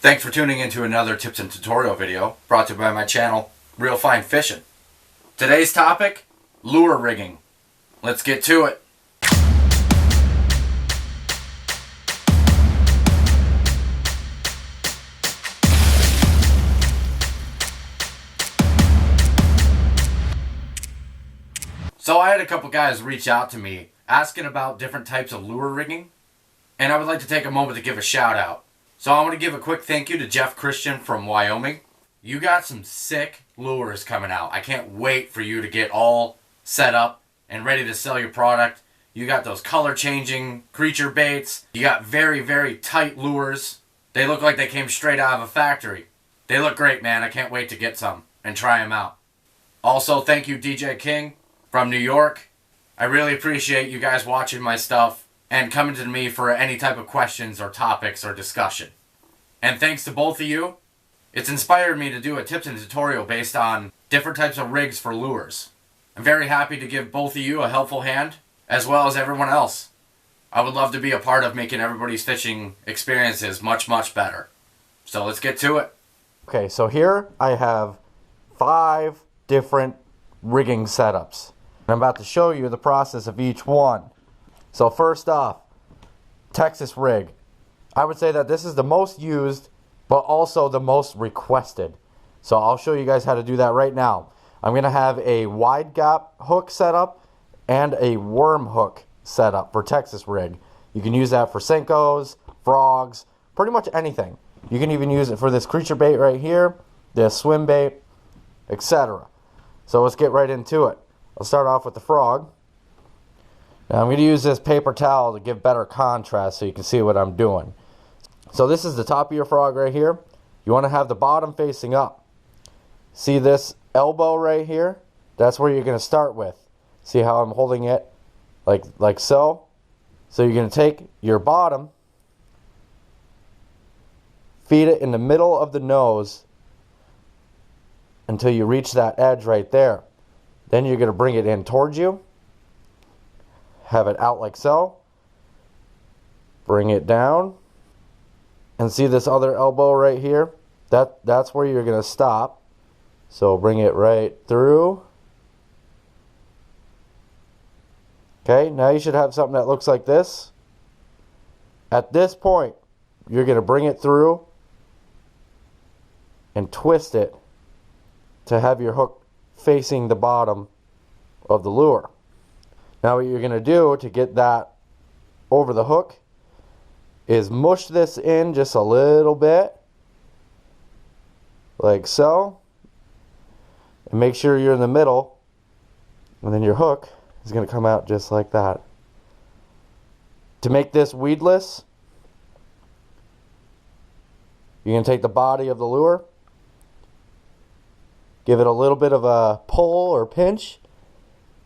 Thanks for tuning into another tips and tutorial video brought to you by my channel, Real Fine Fishing. Today's topic, lure rigging. Let's get to it. So I had a couple guys reach out to me asking about different types of lure rigging, and I would like to take a moment to give a shout out. So I want to give a quick thank you to Jeff Christian from Wyoming. You got some sick lures coming out. I can't wait for you to get all set up and ready to sell your product. You got those color changing creature baits. You got very, very tight lures. They look like they came straight out of a factory. They look great, man. I can't wait to get some and try them out. Also, thank you DJ King from New York. I really appreciate you guys watching my stuff and coming to me for any type of questions or topics or discussion. And thanks to both of you, it's inspired me to do a tips and tutorial based on different types of rigs for lures. I'm very happy to give both of you a helpful hand, as well as everyone else. I would love to be a part of making everybody's fishing experiences much, much better. So let's get to it. Okay, so here I have 5 different rigging setups. I'm about to show you the process of each one. So first off, Texas rig. I would say that this is the most used, but also the most requested. So I'll show you guys how to do that right now. I'm going to have a wide gap hook setup and a worm hook setup for Texas rig. You can use that for Senkos, frogs, pretty much anything. You can even use it for this creature bait right here, this Swimbait, etc. So let's get right into it. I'll start off with the frog. Now I'm going to use this paper towel to give better contrast so you can see what I'm doing. So this is the top of your frog right here. You want to have the bottom facing up. See this elbow right here? That's where you're going to start with. See how I'm holding it like so? So you're going to take your bottom, feed it in the middle of the nose until you reach that edge right there. Then you're going to bring it in towards you. Have it out like so. Bring it down. And see this other elbow right here? That's where you're going to stop. So bring it right through. Okay, now you should have something that looks like this. At this point, you're going to bring it through and twist it to have your hook facing the bottom of the lure. Now what you're going to do to get that over the hook is mush this in just a little bit, like so, and make sure you're in the middle, and then your hook is going to come out just like that. To make this weedless, you're going to take the body of the lure, give it a little bit of a pull or pinch,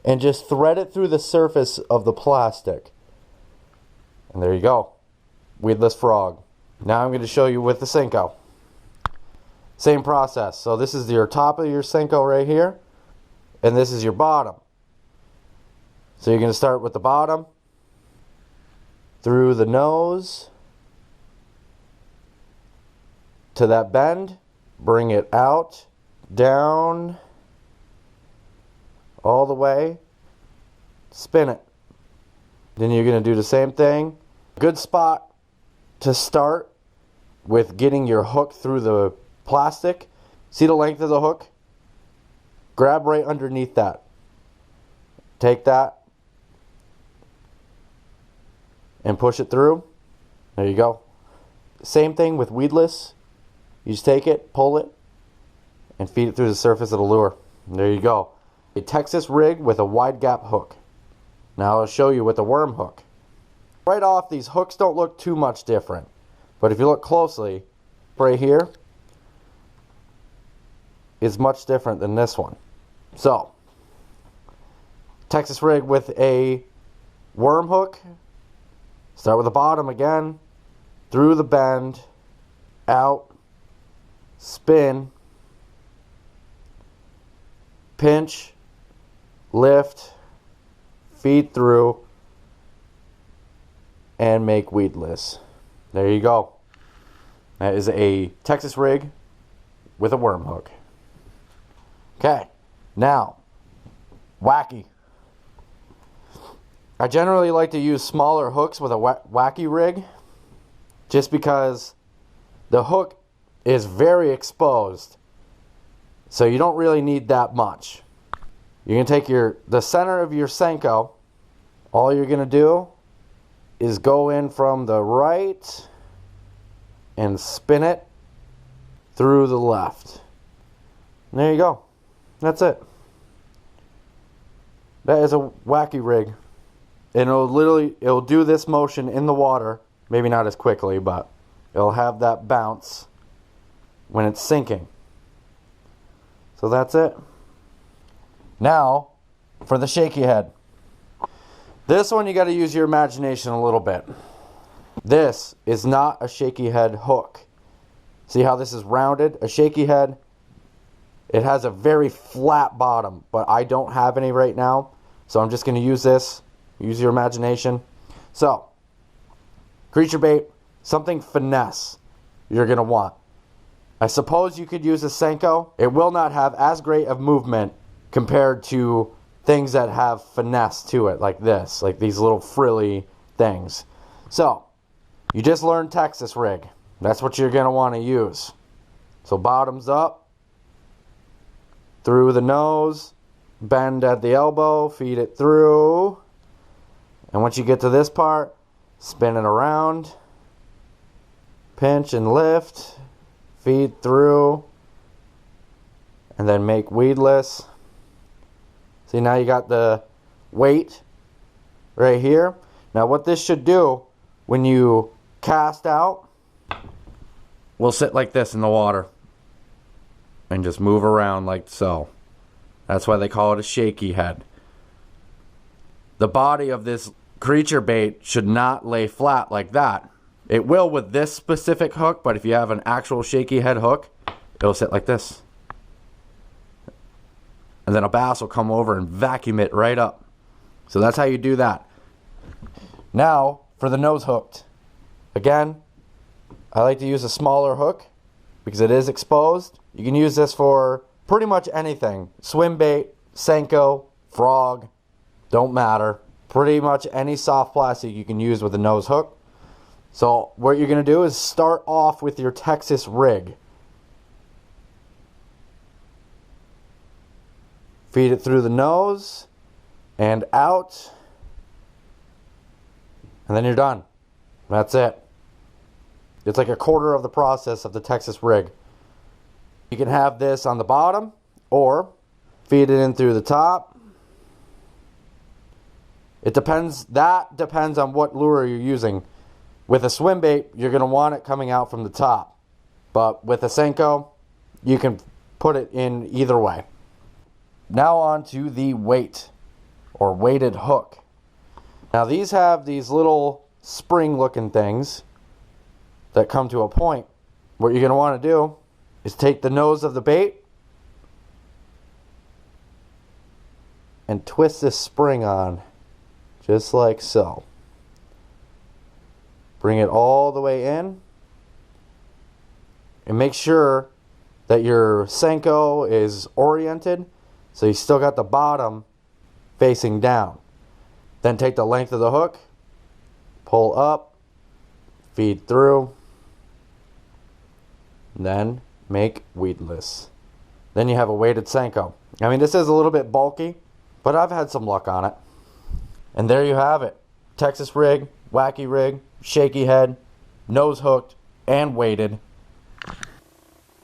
and just thread it through the surface of the plastic. And there you go. Weedless frog. Now I'm going to show you with the Senko. Same process. So this is your top of your Senko right here. And this is your bottom. So you're going to start with the bottom. Through the nose. To that bend. Bring it out. Down. All the way. Spin it. Then you're going to do the same thing. Good spot to start with getting your hook through the plastic. See the length of the hook? Grab right underneath that. Take that and push it through. There you go. Same thing with weedless. You just take it, pull it, and feed it through the surface of the lure. And there you go. A Texas rig with a wide gap hook. Now I'll show you with the worm hook. Right off, these hooks don't look too much different. But if you look closely, right here is much different than this one. So, Texas rig with a worm hook. Start with the bottom again. Through the bend. Out. Spin. Pinch. Lift. Feed through. And make weedless. There you go. That is a Texas rig with a worm hook. Okay, now, wacky. I generally like to use smaller hooks with a wacky rig just because the hook is very exposed, so you don't really need that much. You're going to take the center of your Senko. All you're going to do is go in from the right and spin it through the left. And there you go. That's it. That is a wacky rig. And it'll do this motion in the water. Maybe not as quickly, but it'll have that bounce when it's sinking. So that's it. Now, for the shaky head. This one you got to use your imagination a little bit. This is not a shaky head hook. See how this is rounded? A shaky head, it has a very flat bottom, but I don't have any right now. So I'm just going to use this. Use your imagination. So, creature bait, something finesse you're going to want. I suppose you could use a Senko. It will not have as great of movement compared to things that have finesse to it, like this, like these little frilly things. So, you just learned Texas rig. That's what you're going to want to use. So bottoms up, through the nose, bend at the elbow, feed it through. And once you get to this part, spin it around, pinch and lift, feed through, and then make weedless. See, now you got the weight right here. Now what this should do when you cast out, will sit like this in the water and just move around like so. That's why they call it a shaky head. The body of this creature bait should not lay flat like that. It will with this specific hook, but if you have an actual shaky head hook, it'll sit like this. And then a bass will come over and vacuum it right up. So that's how you do that. Now, for the nose hooked. Again, I like to use a smaller hook because it is exposed. You can use this for pretty much anything. Swimbait, Senko, frog, don't matter. Pretty much any soft plastic you can use with a nose hook. So what you're going to do is start off with your Texas rig. Feed it through the nose and out. And then you're done. That's it. It's like a quarter of the process of the Texas rig. You can have this on the bottom or feed it in through the top. It depends. That depends on what lure you're using. With a swim bait, you're going to want it coming out from the top. But with a Senko, you can put it in either way. Now on to the weight or weighted hook. Now these have these little spring looking things that come to a point. What you're going to want to do is take the nose of the bait and twist this spring on just like so. Bring it all the way in and make sure that your Senko is oriented so you still got the bottom facing down. Then take the length of the hook, pull up, feed through, then make weedless. Then you have a weighted Senko. I mean, this is a little bit bulky, but I've had some luck on it. And there you have it. Texas rig, wacky rig, shaky head, nose hooked, and weighted.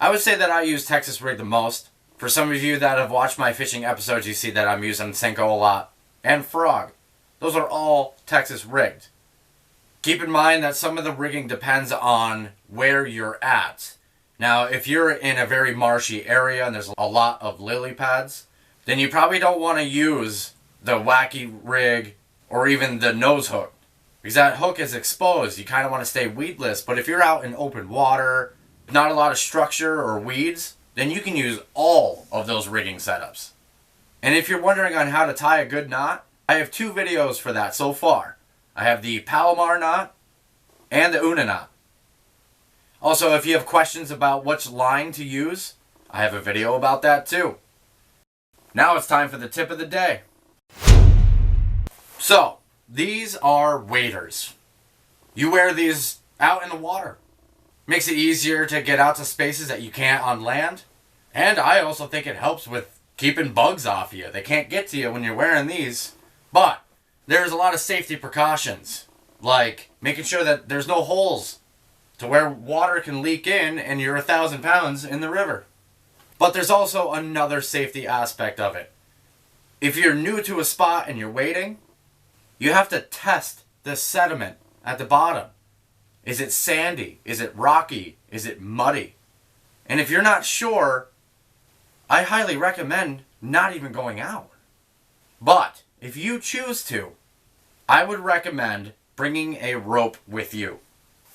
I would say that I use Texas rig the most. For some of you that have watched my fishing episodes, you see that I'm using Senko a lot. And frog. Those are all Texas rigged. Keep in mind that some of the rigging depends on where you're at. Now, if you're in a very marshy area and there's a lot of lily pads, then you probably don't want to use the wacky rig or even the nose hook. Because that hook is exposed. You kind of want to stay weedless. But if you're out in open water, not a lot of structure or weeds, then you can use all of those rigging setups. And if you're wondering on how to tie a good knot, I have 2 videos for that so far. I have the Palomar knot and the Una knot. Also, if you have questions about which line to use, I have a video about that too. Now it's time for the tip of the day. So, these are waders. You wear these out in the water. Makes it easier to get out to spaces that you can't on land. And I also think it helps with keeping bugs off you. They can't get to you when you're wearing these. But there's a lot of safety precautions, like making sure that there's no holes to where water can leak in and you're 1,000 pounds in the river. But there's also another safety aspect of it. If you're new to a spot and you're wading, you have to test the sediment at the bottom. Is it sandy? Is it rocky? Is it muddy? And if you're not sure, I highly recommend not even going out. But if you choose to, I would recommend bringing a rope with you.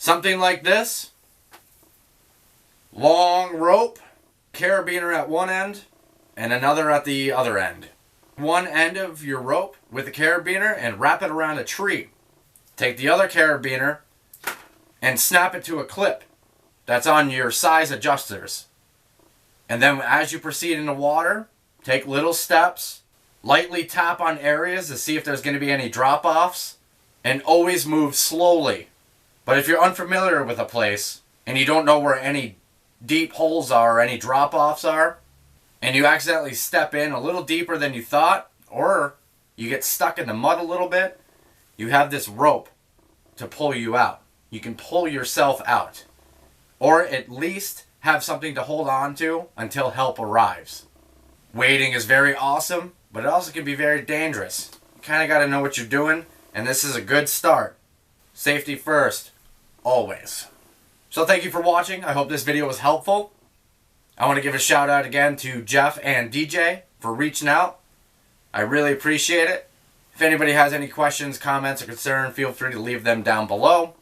Something like this. Long rope, carabiner at one end, and another at the other end. One end of your rope with a carabiner and wrap it around a tree. Take the other carabiner and snap it to a clip that's on your size adjusters. And then as you proceed in the water, take little steps, lightly tap on areas to see if there's going to be any drop-offs, and always move slowly. But if you're unfamiliar with a place and you don't know where any deep holes are or any drop-offs are, and you accidentally step in a little deeper than you thought, or you get stuck in the mud a little bit, you have this rope to pull you out. You can pull yourself out. Or at least have something to hold on to until help arrives. Wading is very awesome, but it also can be very dangerous. You kind of got to know what you're doing, and this is a good start. Safety first, always. So thank you for watching. I hope this video was helpful. I want to give a shout out again to Jeff and DJ for reaching out. I really appreciate it. If anybody has any questions, comments, or concern, feel free to leave them down below.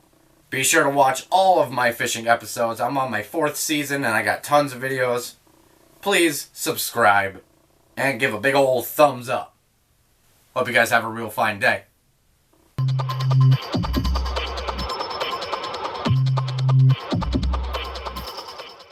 Be sure to watch all of my fishing episodes. I'm on my 4th season and I got tons of videos. Please subscribe and give a big old thumbs up. Hope you guys have a real fine day.